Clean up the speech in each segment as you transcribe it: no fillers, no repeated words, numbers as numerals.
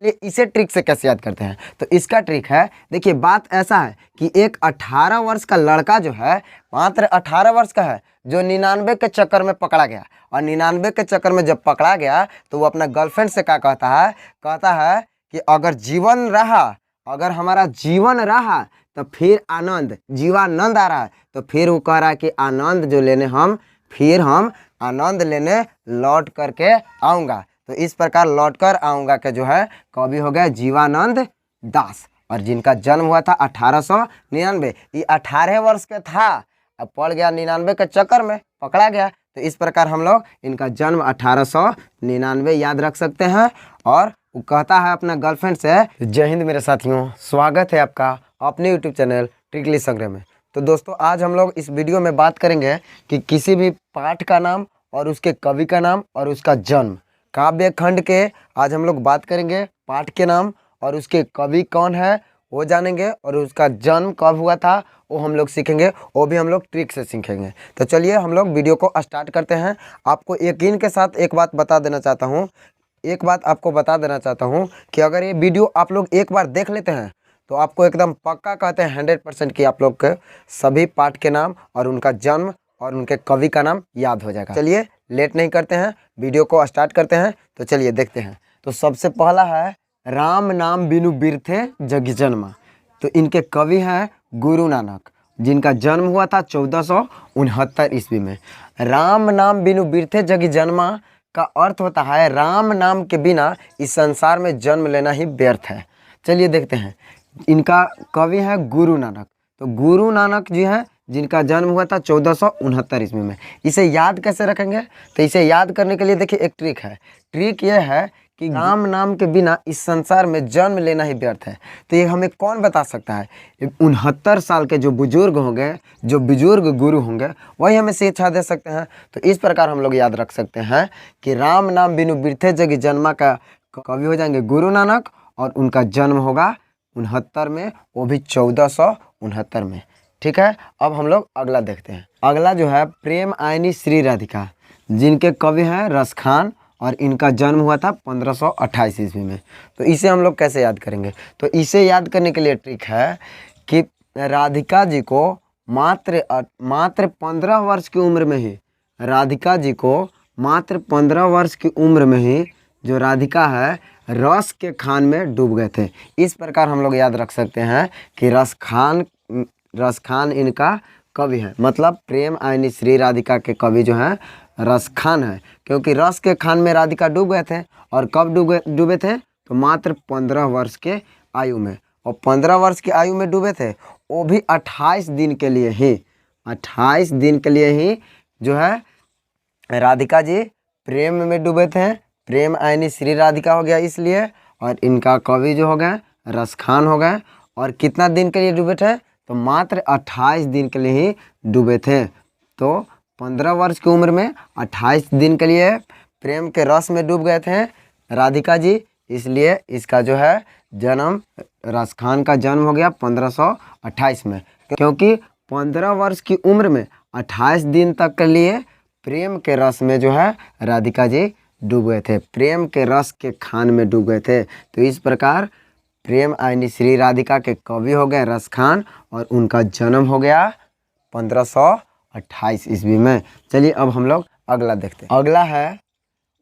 ये इसे ट्रिक से कैसे याद करते हैं, तो इसका ट्रिक है, देखिए बात ऐसा है कि एक 18 वर्ष का लड़का जो है, मात्र 18 वर्ष का है, जो 99 के चक्कर में पकड़ा गया, और 99 के चक्कर में जब पकड़ा गया तो वो अपना गर्लफ्रेंड से क्या कहता है कि अगर जीवन रहा, अगर हमारा जीवन रहा तो फिर आनंद, जीवानंद आ रहा है, तो फिर वो कह रहा है कि आनंद जो लेने हम आनंद लेने लौट करके आऊँगा। तो इस प्रकार लौटकर आऊँगा के जो है कवि हो गया जीवानंद दास, और जिनका जन्म हुआ था 1899। ये 18 वर्ष का था, अब पड़ गया 99 के चक्कर में, पकड़ा गया। तो इस प्रकार हम लोग इनका जन्म 1899 याद रख सकते हैं। और वो कहता है अपना गर्लफ्रेंड से, जय हिंद मेरे साथियों, स्वागत है आपका अपने यूट्यूब चैनल ट्रिकली संग्रह में। तो दोस्तों आज हम लोग इस वीडियो में बात करेंगे कि किसी भी पाठ का नाम और उसके कवि का नाम और उसका जन्म, काव्य खंड के आज हम लोग बात करेंगे। पाठ के नाम और उसके कवि कौन है वो जानेंगे, और उसका जन्म कब हुआ था वो हम लोग सीखेंगे, वो भी हम लोग ट्रिक से सीखेंगे। तो चलिए हम लोग वीडियो को स्टार्ट करते हैं। आपको यकीन के साथ एक बात बता देना चाहता हूँ, कि अगर ये वीडियो आप लोग एक बार देख लेते हैं तो आपको एकदम पक्का कहते हैं 100% कि आप लोग के सभी पाठ के नाम और उनका जन्म और उनके कवि का नाम याद हो जाएगा। चलिए लेट नहीं करते हैं, वीडियो को स्टार्ट करते हैं। तो चलिए देखते हैं। तो सबसे पहला है राम नाम बिनु बिरथे जग जन्मा। तो इनके कवि हैं गुरु नानक, जिनका जन्म हुआ था 1469 ईस्वी में। राम नाम बिनु बिरथे जग जन्मा का अर्थ होता है राम नाम के बिना इस संसार में जन्म लेना ही व्यर्थ है। चलिए देखते हैं। इनका कवि है गुरु नानक। तो गुरु नानक जी हैं जिनका जन्म हुआ था 1469 ईस्वी में। इसे याद कैसे रखेंगे, तो इसे याद करने के लिए देखिए एक ट्रिक है। ट्रिक ये है कि राम नाम के बिना इस संसार में जन्म लेना ही व्यर्थ है। तो ये हमें कौन बता सकता है? 69 साल के जो बुजुर्ग होंगे, जो बुजुर्ग गुरु होंगे, वही हमें शिक्षा दे सकते हैं। तो इस प्रकार हम लोग याद रख सकते हैं कि राम नाम बिनु बिरथे जग जन्मा का कवि हो जाएंगे गुरु नानक, और उनका जन्म होगा 69 में, वो भी 1469 में। ठीक है, अब हम लोग अगला देखते हैं। अगला जो है प्रेम आयनी श्री राधिका, जिनके कवि हैं रसखान, और इनका जन्म हुआ था 1528 ईस्वी में। तो इसे हम लोग कैसे याद करेंगे, तो इसे याद करने के लिए ट्रिक है कि राधिका जी को मात्र 15 वर्ष की उम्र में ही, राधिका जी को मात्र 15 वर्ष की उम्र में ही जो राधिका है रस के खान में डूब गए थे। इस प्रकार हम लोग याद रख सकते हैं कि रसखान इनका कवि है, मतलब प्रेम आयनी श्री राधिका के कवि जो हैं रसखान है, क्योंकि रस के खान में राधिका डूब गए थे। और कब डूबे थे, तो मात्र 15 वर्ष के आयु में। और 15 वर्ष की आयु में डूबे थे, वो भी 28 दिन के लिए ही, 28 दिन के लिए ही जो है राधिका जी प्रेम में डूबे थे। प्रेम आयनी श्री राधिका हो गया इसलिए, और इनका कवि जो हो गए रसखान हो गए। और कितना दिन के लिए डूबे थे, तो मात्र 28 दिन के लिए ही डूबे थे। तो 15 वर्ष की उम्र में 28 दिन के लिए प्रेम के रस में डूब गए थे राधिका जी, इसलिए इसका जो है जन्म, रसखान का जन्म हो गया 1528 में। क्योंकि 15 वर्ष की उम्र में 28 दिन तक के लिए प्रेम के रस में जो है राधिका जी डूब गए थे, प्रेम के रस के खान में डूब गए थे। तो इस प्रकार प्रेम आयनी श्री राधिका के कवि हो गए रसखान, और उनका जन्म हो गया 1528 ईस्वी में। चलिए अब हम लोग अगला देखते हैं। अगला है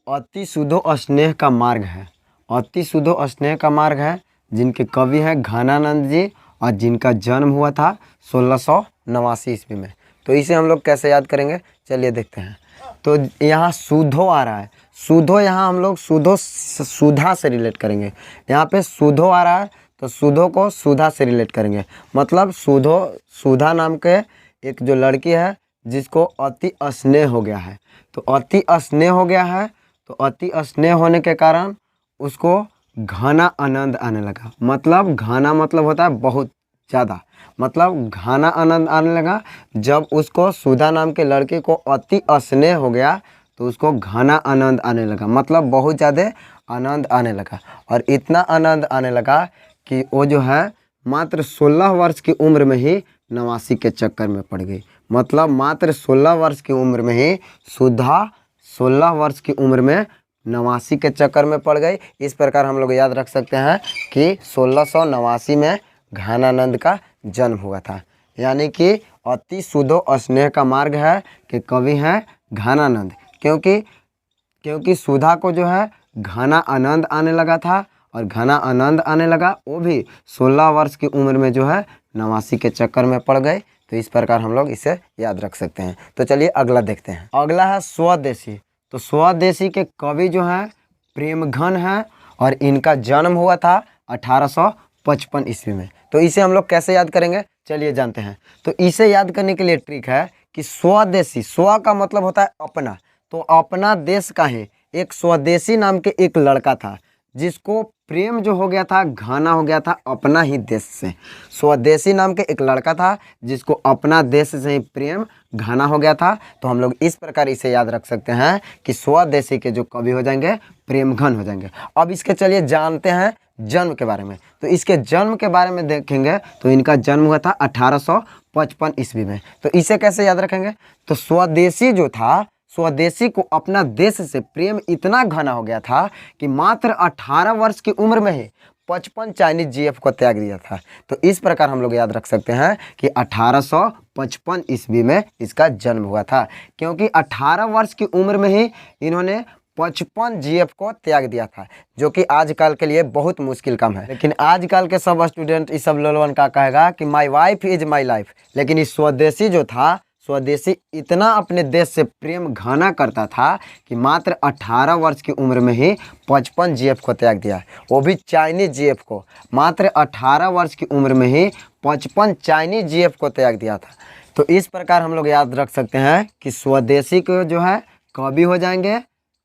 अति सुधो स्नेह का मार्ग है। अति सुधो स्नेह का मार्ग है, जिनके कवि हैं घनानंद जी, और जिनका जन्म हुआ था 1689 ईस्वी में। तो इसे हम लोग कैसे याद करेंगे, चलिए देखते हैं। तो यहाँ सुधो आ रहा है, सुधो यहाँ हम लोग सुधा से रिलेट करेंगे। यहाँ पे सुधो आ रहा है तो सुधो को सुधा से रिलेट करेंगे। मतलब सुधा नाम के एक जो लड़की है जिसको अति स्नेह हो गया है, तो अति स्नेह हो गया है, तो अति स्नेह होने के कारण उसको घना आनंद आने लगा। मतलब घना मतलब होता है बहुत ज़्यादा, मतलब घना आनंद आने लगा। जब उसको सुधा नाम के लड़के को अति स्नेह हो गया तो उसको घना आनंद आने लगा, मतलब बहुत ज़्यादा आनंद आने लगा। और इतना आनंद आने लगा कि वो जो है मात्र 16 वर्ष की उम्र में ही नवासी के चक्कर में पड़ गई। मतलब मात्र 16 वर्ष की उम्र में ही सुधा 16 वर्ष की उम्र में 1689 के चक्कर में पड़ गई। इस प्रकार हम लोग याद रख सकते हैं कि 1689 में घनानंद का जन्म हुआ था। यानी कि अति सुधो स्नेह का मार्ग है कि कवि हैं घनानंद, क्योंकि सुधा को जो है घना आनंद आने लगा था, और घना आनंद आने लगा वो भी 16 वर्ष की उम्र में जो है 89 के चक्कर में पड़ गए। तो इस प्रकार हम लोग इसे याद रख सकते हैं। तो चलिए अगला देखते हैं। अगला है स्वदेशी। तो स्वदेशी के कवि जो हैं प्रेमघन हैं, और इनका जन्म हुआ था 1855 ईस्वी में। तो इसे हम लोग कैसे याद करेंगे, चलिए जानते हैं। तो इसे याद करने के लिए ट्रिक है कि स्वदेशी, स्व का मतलब होता है अपना, तो अपना देश का ही एक स्वदेशी नाम के एक लड़का था जिसको प्रेम जो हो गया था घना हो गया था अपना ही देश से। स्वदेशी नाम के एक लड़का था जिसको अपना देश से ही प्रेम घना हो गया था। तो हम लोग इस प्रकार इसे याद रख सकते हैं कि स्वदेशी के जो कवि हो जाएंगे प्रेम घन हो जाएंगे। अब इसके चलिए जानते हैं जन्म के बारे में। तो इसके जन्म के बारे में देखेंगे तो इनका जन्म हुआ था 1855 ईस्वी में। तो इसे कैसे याद रखेंगे, तो स्वदेशी जो था, स्वदेशी को अपना देश से प्रेम इतना घना हो गया था कि मात्र 18 वर्ष की उम्र में ही 55 चाइनीज जीएफ को त्याग दिया था। तो इस प्रकार हम लोग याद रख सकते हैं कि 1855 ईस्वी में इसका जन्म हुआ था, क्योंकि 18 वर्ष की उम्र में ही इन्होंने 55 जीएफ को त्याग दिया था, जो कि आजकल के लिए बहुत मुश्किल काम है। लेकिन आजकल के सब स्टूडेंट इस सब लोगों का कहेगा कि my wife is my life. लेकिन इस स्वदेशी जो था, स्वदेशी इतना अपने देश से प्रेम घना करता था कि मात्र 18 वर्ष की उम्र में ही 55 जीएफ को त्याग दिया, वो भी चाइनीज जीएफ को। मात्र 18 वर्ष की उम्र में ही 55 चाइनीज जीएफ को त्याग दिया था। तो इस प्रकार हम लोग याद रख सकते हैं कि स्वदेशी को जो है कवि हो जाएंगे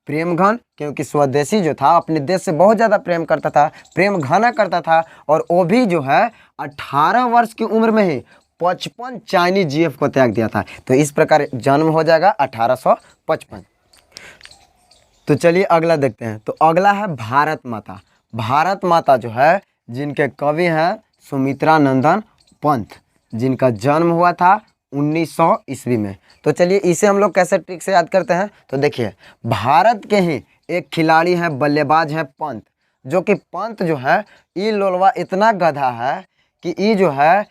प्रेमघन, क्योंकि स्वदेशी जो था अपने देश से बहुत ज़्यादा प्रेम करता था, प्रेम घना करता था, और वो भी जो है 18 वर्ष की उम्र में ही 55 चाइनीज जीएफ को त्याग दिया था। तो इस प्रकार जन्म हो जाएगा 1855। तो चलिए अगला देखते हैं। तो अगला है भारत माता। भारत माता जो है जिनके कवि हैं सुमित्रा नंदन पंत, जिनका जन्म हुआ था 1900 ईस्वी में। तो चलिए इसे हम लोग कैसे ट्रिक से याद करते हैं। तो देखिए, भारत के ही एक खिलाड़ी हैं, बल्लेबाज हैं पंत, जो कि पंत जो है ई लोलवा इतना गधा है कि ई जो है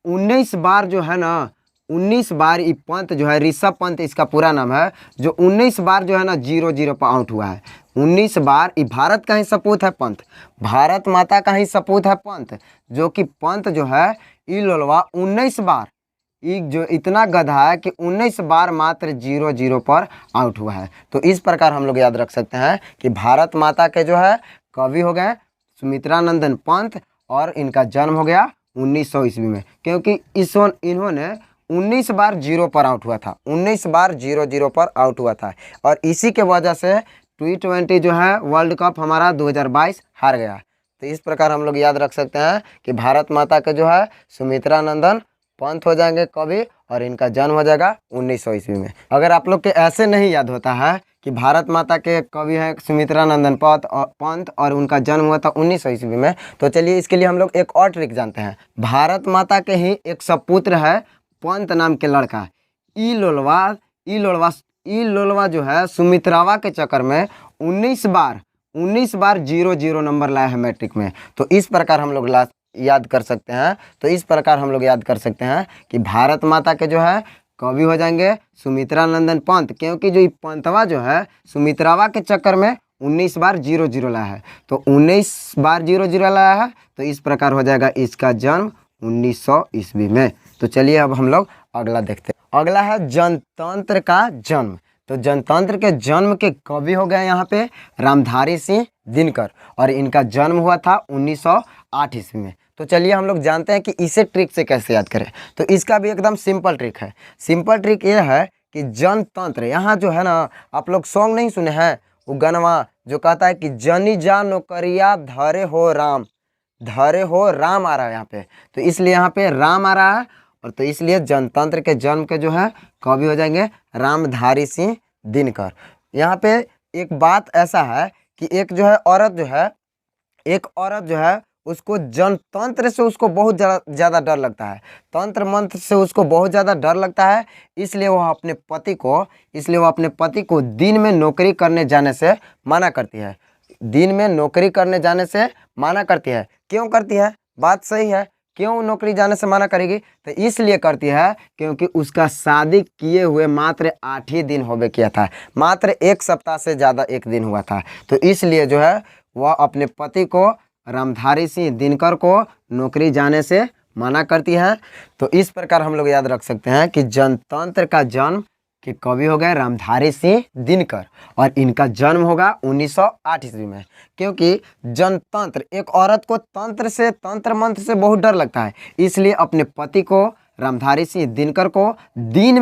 19 बार जो है ना, 19 बार ये पंत जो है, ऋषभ पंत इसका पूरा नाम है, जो 19 बार जो है ना 0-0 पर आउट हुआ है। 19 बार ये भारत का ही सपूत है पंत, भारत माता का ही सपूत है पंत, जो कि पंत जो है ई लोलवा 19 बार, ये जो इतना गधा है कि 19 बार मात्र 0-0 पर आउट हुआ है। तो इस प्रकार हम लोग याद रख सकते हैं कि भारत माता के जो है कवि हो गए सुमित्रा नंदन पंत, और इनका जन्म हो गया 1900 ईस्वी में, क्योंकि इन्होंने 19 बार 0 पर आउट हुआ था, 19 बार 0-0 पर आउट हुआ था, और इसी के वजह से T20 जो है वर्ल्ड कप हमारा 2022 हार गया। तो इस प्रकार हम लोग याद रख सकते हैं कि भारत माता के जो है सुमित्रा नंदन पंत हो जाएंगे कवि, और इनका जन्म हो जाएगा 1900 ईस्वी में। अगर आप लोग के ऐसे नहीं याद होता है कि भारत माता के कवि हैं सुमित्रा नंदन पंत और उनका जन्म हुआ था 1900 ईस्वी में, तो चलिए इसके लिए हम लोग एक और ट्रिक जानते हैं। भारत माता के ही एक सपुत्र है पंत नाम के लड़का, ई लोलवा जो है सुमित्रावा के चक्कर में 19 बार 0-0 नंबर लाया है मैट्रिक में। तो इस प्रकार हम लोग याद कर सकते हैं। तो इस प्रकार हम लोग याद कर सकते हैं कि भारत माता के जो है कवि हो जाएंगे सुमित्रा नंदन पंत, क्योंकि जो पंतवा जो है सुमित्रावा के चक्कर में 19 बार 0-0 लाया है। तो 19 बार 0-0 लाया है, तो इस प्रकार हो जाएगा इसका जन्म 1900 ईस्वी में। तो चलिए अब हम लोग अगला देखते हैं। अगला है जनतंत्र का जन्म। तो जनतंत्र के जन्म के कवि हो गए यहाँ पे रामधारी सिंह दिनकर, और इनका जन्म हुआ था 1908 ईस्वी में। तो चलिए हम लोग जानते हैं कि इसे ट्रिक से कैसे याद करें। तो इसका भी एकदम सिंपल ट्रिक है। सिंपल ट्रिक ये है कि जनतंत्र, यहाँ जो है ना, आप लोग सॉन्ग नहीं सुने हैं वो गनवा जो कहता है कि जनी जा नौकरिया धरे हो राम आ रहा है यहाँ पे, तो इसलिए यहाँ पे राम आ रहा है, और तो इसलिए जनतंत्र के जन्म के जो है कवि हो जाएंगे रामधारी सिंह दिनकर। यहाँ पे एक बात ऐसा है कि एक औरत जो है उसको जनतंत्र से उसको बहुत ज़्यादा डर लगता है, तंत्र मंत्र से उसको बहुत ज़्यादा डर लगता है। इसलिए वह अपने पति को दिन में नौकरी करने जाने से मना करती है। दिन में नौकरी करने जाने से मना करती है। क्यों करती है? बात सही है, क्यों नौकरी जाने से मना करेगी? तो इसलिए करती है क्योंकि उसका शादी किए हुए मात्र 8 ही दिन होवे किया था, मात्र 1 सप्ताह से ज़्यादा 1 दिन हुआ था। तो इसलिए जो है वह अपने पति को, रामधारी सिंह दिनकर को, नौकरी जाने से मना करती है। तो इस प्रकार हम लोग याद रख सकते हैं कि जनतंत्र का जन्म के कवि हो गए रामधारी सिंह दिनकर, और इनका जन्म होगा 1908 ईस्वी में। क्योंकि जनतंत्र, एक औरत को तंत्र मंत्र से बहुत डर लगता है, इसलिए अपने पति को, रामधारी सिंह दिनकर को दिन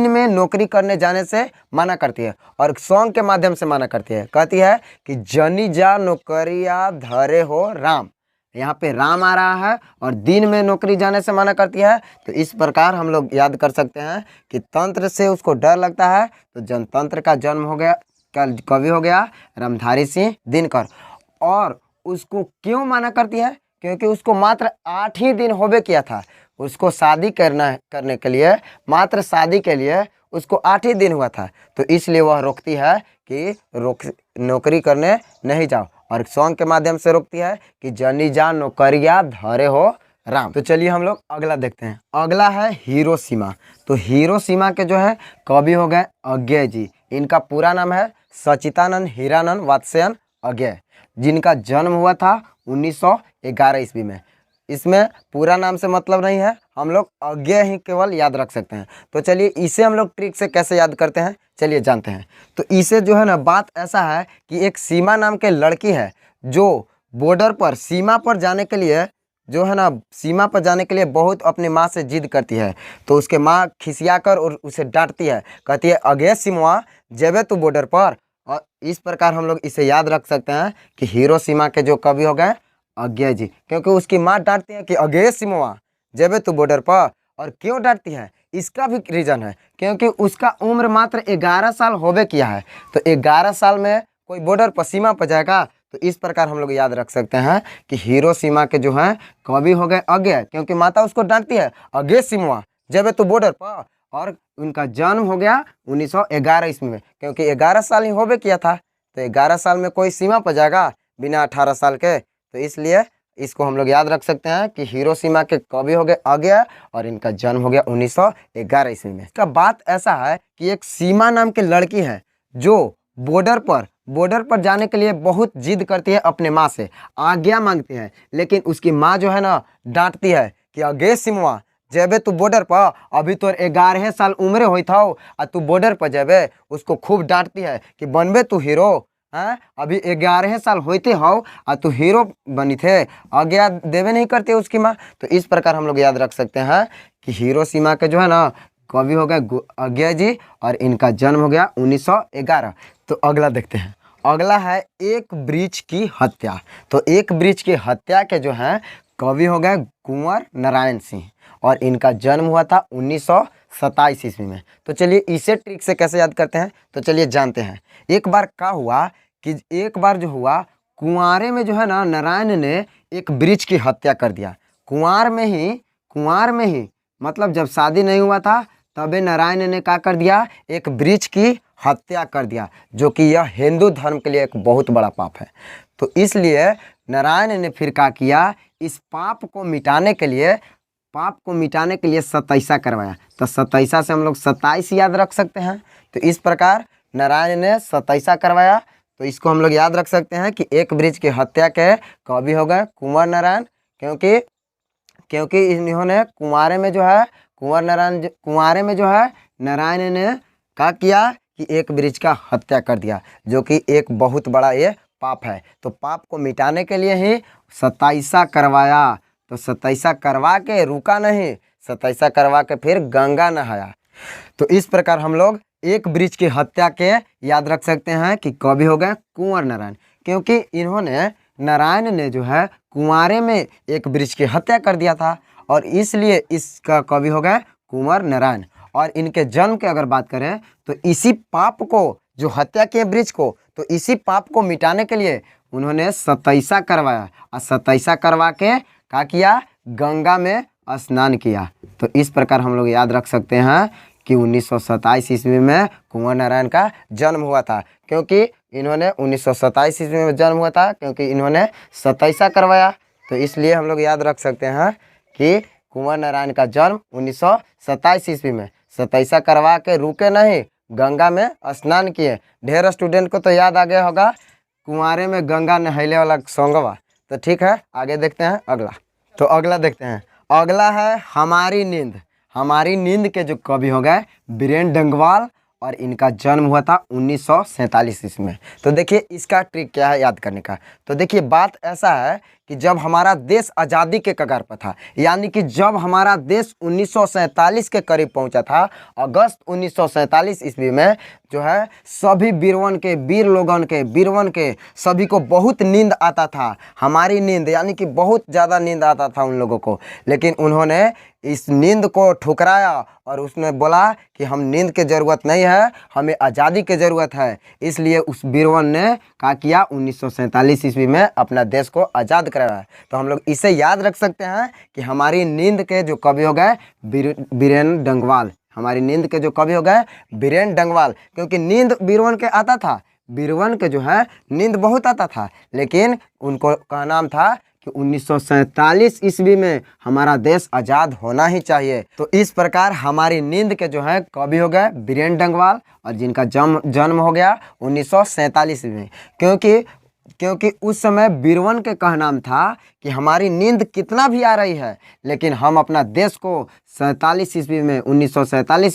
में नौकरी करने जाने से मना करती है, और सॉन्ग के माध्यम से मना करती है। कहती है कि जनी जा नौकरिया धरे हो राम, यहाँ पे राम आ रहा है, और दिन में नौकरी जाने से मना करती है। तो इस प्रकार हम लोग याद कर सकते हैं कि तंत्र से उसको डर लगता है, तो जनतंत्र का जन्म हो गया, कवि हो गया रामधारी सिंह दिनकर। और उसको क्यों मना करती है? क्योंकि उसको मात्र 8 ही दिन होबे किया था, उसको शादी करने के लिए, मात्र शादी के लिए उसको 8 ही दिन हुआ था। तो इसलिए वह रोकती है कि नौकरी करने नहीं जाओ, और सॉन्ग के माध्यम से रोकती है कि जनी जा नौकरिया धरे हो राम। तो चलिए हम लोग अगला देखते हैं। अगला है हिरोशिमा। तो हिरोशिमा के जो है कवि हो गए अज्ञेय जी। इनका पूरा नाम है सचिदानंद हीरानंद वात्स्ययन अज्ञेय, जिनका जन्म हुआ था 1911 ईस्वी में। इसमें पूरा नाम से मतलब नहीं है, हम लोग अज्ञेय ही केवल याद रख सकते हैं। तो चलिए इसे हम लोग ट्रिक से कैसे याद करते हैं, चलिए जानते हैं। तो इसे जो है ना, बात ऐसा है कि एक सीमा नाम के लड़की है जो बॉर्डर पर, सीमा पर जाने के लिए जो है ना, सीमा पर जाने के लिए बहुत अपनी माँ से जिद करती है। तो उसके माँ खिसिया कर और उसे डांटती है, कहती है अगे सिमवा जेबे तू बॉर्डर पर। और इस प्रकार हम लोग इसे याद रख सकते हैं कि हिरोशिमा के जो कवि हो गए अज्ञेय जी, क्योंकि उसकी माँ डांटती है कि अगे सिमवा जेबे तू बॉर्डर पर। और क्यों डांटती है, इसका भी रीजन है, क्योंकि उसका उम्र मात्र 11 साल होवे किया है। तो 11 साल में कोई बॉर्डर पर, सीमा पर जाएगा? तो इस प्रकार हम लोग याद रख सकते हैं कि हिरोशिमा के जो हैं कवि हो गए अज्ञेय, क्योंकि माता उसको डांटती है अगे सिमवा जेबे तू बॉर्डर पर। और उनका जन्म हो गया 1911 ईस्वी में, क्योंकि 11 साल ही होवे किया था। तो 11 साल में कोई सीमा पर जाएगा बिना 18 साल के? तो इसलिए इसको हम लोग याद रख सकते हैं कि हिरोशिमा के कवि हो गए अज्ञेय, और इनका जन्म हो गया 1911 ईस्वी में। इसका बात ऐसा है कि एक सीमा नाम की लड़की है जो बॉर्डर पर जाने के लिए बहुत जिद करती है, अपने माँ से आज्ञा मांगती है, लेकिन उसकी माँ जो है ना डांटती है कि अगे सिमवा जेबे तू बॉर्डर पर, अभी तो 11 साल उम्र हुई था और तू बॉर्डर पर जेबे। उसको खूब डांटती है कि बनबे तू हीरो, हैं अभी 11 साल होते हो और तू हीरो बनी थे, आज्ञा देवे नहीं करते उसकी माँ। तो इस प्रकार हम लोग याद रख सकते हैं कि हिरोशिमा के जो है ना कवि हो गए अज्ञेय जी, और इनका जन्म हो गया 1911। तो अगला देखते हैं। अगला है एक वृक्ष की हत्या। तो एक वृक्ष की हत्या के जो हैं कवि हो गए कुंवर नारायण सिंह, और इनका जन्म हुआ था 1927 ईस्वी में। तो चलिए इसे ट्रिक से कैसे याद करते हैं, तो चलिए जानते हैं। एक बार क्या हुआ कि एक बार जो हुआ, कुंवारे में जो है ना नारायण ने एक वृक्ष की हत्या कर दिया। कुंवार में ही मतलब जब शादी नहीं हुआ था तबे नारायण ने क्या कर दिया, एक वृक्ष की हत्या कर दिया, जो कि यह हिंदू धर्म के लिए एक बहुत बड़ा पाप है। तो इसलिए नारायण ने फिर क्या किया, इस पाप को मिटाने के लिए 27 करवाया। तो 27 से हम लोग 27 याद रख सकते हैं। तो इस प्रकार नारायण ने 27 करवाया। तो इसको हम लोग याद रख सकते हैं कि एक वृक्ष की हत्या के कवि हो गए कुंवर नारायण, क्योंकि इन्होंने कुंवारे में जो है नारायण ने क्या किया कि एक वृक्ष का हत्या कर दिया, जो कि एक बहुत बड़ा ये पाप है। तो पाप को मिटाने के लिए ही 27 करवाया। तो 27 करवा के रुका नहीं, 27 करवा के फिर गंगा नहाया। तो इस प्रकार हम लोग एक वृक्ष की हत्या के याद रख सकते हैं कि कवि हो गए कुंवर नारायण, क्योंकि इन्होंने, नारायण ने जो है कुंवारे में एक वृक्ष की हत्या कर दिया था, और इसलिए इसका कवि हो गए कुंवर नारायण। और इनके जन्म की अगर बात करें तो इसी पाप को, जो हत्या किए वृक्ष को, तो इसी पाप को मिटाने के लिए उन्होंने सतैसा करवाया और सतैसा करवा के क्या किया, गंगा में स्नान किया। तो इस प्रकार हम लोग याद रख सकते हैं कि 1927 ईस्वी में कुंवर नारायण का जन्म हुआ था, क्योंकि इन्होंने 1927 ईस्वी में जन्म हुआ था क्योंकि इन्होंने सतैसा करवाया। तो इसलिए हम लोग याद रख सकते हैं कि कुंवर नारायण का जन्म 1927 ईस्वी में, सतैसा करवा के रुके नहीं, गंगा में स्नान किए। ढेर स्टूडेंट को तो याद आ गया होगा कुंवारे में गंगा नहैले वाला सॉन्गवा। तो ठीक है, आगे देखते हैं अगला। तो अगला देखते हैं, अगला है हमारी नींद। हमारी नींद के जो कवि हो गए बीरेन डंगवाल, और इनका जन्म हुआ था 1947 ईस्वी में। तो देखिए इसका ट्रिक क्या है याद करने का। तो देखिए बात ऐसा है कि जब हमारा देश आज़ादी के कगार पर था, यानी कि जब हमारा देश 1947 के करीब पहुंचा था, अगस्त 1947 ईस्वी में जो है सभी वीरवन के, वीर लोगन के, वीरवन के सभी को बहुत नींद आता था। हमारी नींद यानी कि बहुत ज़्यादा नींद आता था उन लोगों को, लेकिन उन्होंने इस नींद को ठुकराया और उसने बोला कि हम नींद की ज़रूरत नहीं है, हमें आज़ादी की ज़रूरत है। इसलिए उस वीरवन ने क्या किया, 1947 ईस्वी में अपना देश को आज़ाद कराया। तो हम लोग इसे याद रख सकते हैं कि हमारी नींद के जो कवि हो गए बीरेन डंगवाल। हमारी नींद के जो कवि हो गए बीरेन डंगवाल, क्योंकि नींद बीरवन के आता था, बीरवन के जो है नींद बहुत आता था, लेकिन उनको का नाम था कि 1947 ईस्वी में हमारा देश आज़ाद होना ही चाहिए। तो इस प्रकार हमारी नींद के जो है कवि हो गए बीरेन डंगवाल, और जिनका जन्म हो गया 1947 में, क्योंकि उस समय बीरवन के कहनाम था कि हमारी नींद कितना भी आ रही है, लेकिन हम अपना देश को 1947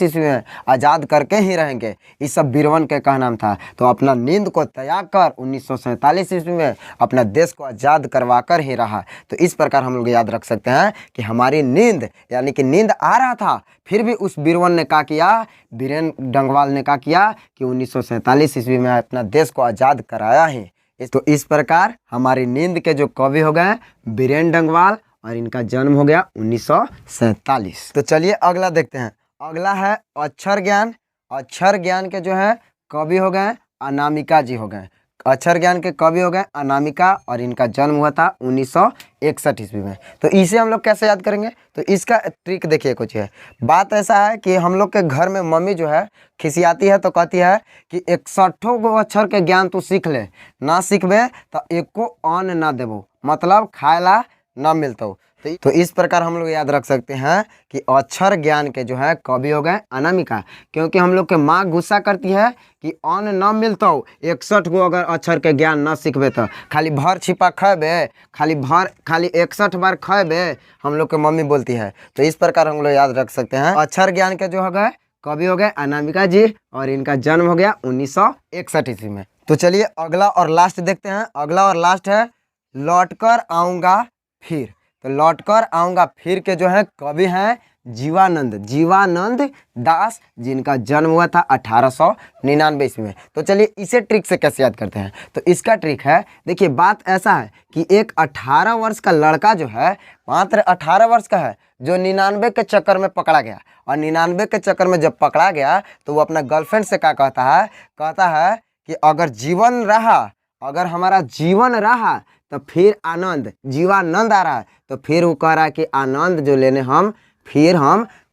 ईस्वी में आज़ाद करके ही रहेंगे। इस सब बीरवन के कहनाम था। तो अपना नींद को त्याग कर 1947 ईस्वी में अपना देश को आज़ाद करवा कर ही रहा। तो इस प्रकार हम लोग याद रख सकते हैं कि हमारी नींद यानी कि नींद आ रहा था, फिर भी उस बीरवन ने क्या किया, बीरेन डंगवाल ने क्या किया कि 1947 ईस्वी में अपना देश को आज़ाद कराया ही। तो इस प्रकार हमारी नींद के जो कवि हो गए बीरेन डंगवाल, और इनका जन्म हो गया 1947। तो चलिए अगला देखते हैं। अगला है अक्षर ज्ञान। अक्षर ज्ञान के जो है कवि हो गए अनामिका जी हो गए। अक्षर ज्ञान के कवि हो गए अनामिका, और इनका जन्म हुआ था 1961 ईस्वी में। तो इसे हम लोग कैसे याद करेंगे, तो इसका ट्रिक देखिए कुछ है। बात ऐसा है कि हम लोग के घर में मम्मी जो है खिसियाती है तो कहती है कि 61 गो अक्षर के ज्ञान तू सीख ले, ना सीखबे तो एको अन्न ना देबो, मतलब खाएला ना मिलतो। तो इस प्रकार हम लोग याद रख सकते हैं कि अक्षर ज्ञान के जो है कवि हो गए अनामिका, क्योंकि हम लोग के माँ गुस्सा करती है कि अन्न न मिलतो, 61 गो अगर अक्षर के ज्ञान न सीखबे तो खाली भर छिपा खेबे, खाली 61 बार खेबे, हम लोग के मम्मी बोलती है। तो इस प्रकार हम लोग याद रख सकते हैं अक्षर ज्ञान के जो हो गए कवि हो गए अनामिका जी, और इनका जन्म हो गया 1961 ईस्वी में। तो चलिए अगला और लास्ट देखते हैं। अगला और लास्ट है लौटकर आऊँगा फिर। तो लौटकर आऊँगा फिर के जो है कवि हैं जीवानंद दास, जिनका जन्म हुआ था 1899 ईस्वी में। तो चलिए इसे ट्रिक से कैसे याद करते हैं। तो इसका ट्रिक है, देखिए बात ऐसा है कि एक 18 वर्ष का लड़का जो है, मात्र 18 वर्ष का है, जो 99 के चक्कर में पकड़ा गया, और 99 के चक्कर में जब पकड़ा गया तो वो अपना गर्लफ्रेंड से क्या कहता है कि अगर जीवन रहा, अगर हमारा जीवन रहा तो फिर आनंद, जीवानंद आ रहा है, तो फिर वो कह रहा है कि आनंद जो लेने हम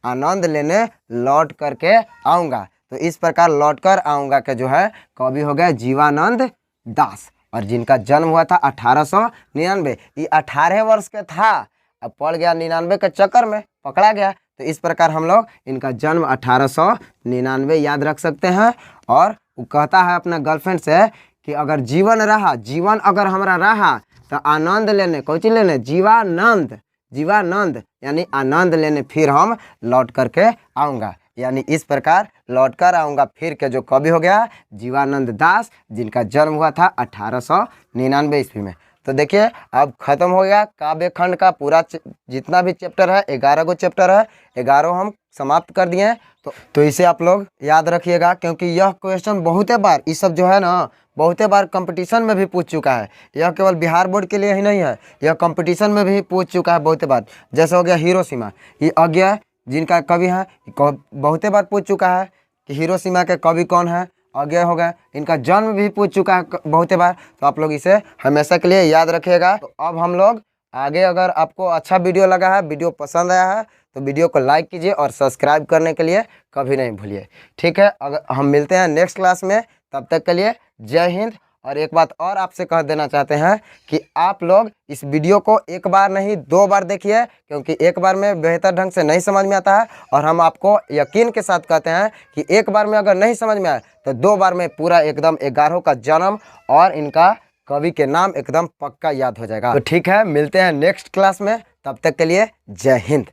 आनंद लेने लौट करके आऊँगा। तो इस प्रकार लौट कर आऊँगा के जो है कवि हो गए जीवानंद दास, और जिनका जन्म हुआ था 1899। ये 18 वर्ष का था, अब पड़ गया 99 के चक्कर में पकड़ा गया। तो इस प्रकार हम लोग इनका जन्म 1899 याद रख सकते हैं। और वो कहता है अपना गर्लफ्रेंड से कि अगर जीवन रहा, जीवन अगर हमारा रहा तो आनंद लेने, कौन चीज लेने, जीवानंद यानी आनंद लेने फिर हम लौट करके आऊँगा। यानी इस प्रकार लौट कर आऊँगा फिर के जो कवि हो गया जीवानंद दास, जिनका जन्म हुआ था 1899 ईस्वी में। तो देखिए अब खत्म हो गया काव्य खंड का पूरा जितना भी चैप्टर है, 11 गो चैप्टर है, 11 हम समाप्त कर दिए हैं। तो इसे आप लोग याद रखिएगा, क्योंकि यह क्वेश्चन बहुते बार, ये सब जो है ना बहुते बार कंपटीशन में भी पूछ चुका है। यह केवल बिहार बोर्ड के लिए ही नहीं है, यह कंपटीशन में भी पूछ चुका है बहुते बार। जैसे हो गया हिरोशिमा, ये अज्ञा जिनका कवि है बहुते बार पूछ चुका है कि हिरोशिमा के कवि कौन है, आगे हो गए, इनका जन्म भी पूछ चुका है बहुत बार, तो आप लोग इसे हमेशा के लिए याद रखिएगा। तो अब हम लोग आगे, अगर आपको अच्छा वीडियो लगा है, वीडियो पसंद आया है, तो वीडियो को लाइक कीजिए और सब्सक्राइब करने के लिए कभी नहीं भूलिए। ठीक है, अगर हम मिलते हैं नेक्स्ट क्लास में, तब तक के लिए जय हिंद। और एक बात और आपसे कह देना चाहते हैं कि आप लोग इस वीडियो को एक बार नहीं 2 बार देखिए, क्योंकि एक बार में बेहतर ढंग से नहीं समझ में आता है। और हम आपको यकीन के साथ कहते हैं कि एक बार में अगर नहीं समझ में आए तो 2 बार में पूरा एकदम 11 का जन्म और इनका कवि के नाम एकदम पक्का याद हो जाएगा। तो ठीक है, मिलते हैं नेक्स्ट क्लास में, तब तक के लिए जय हिंद।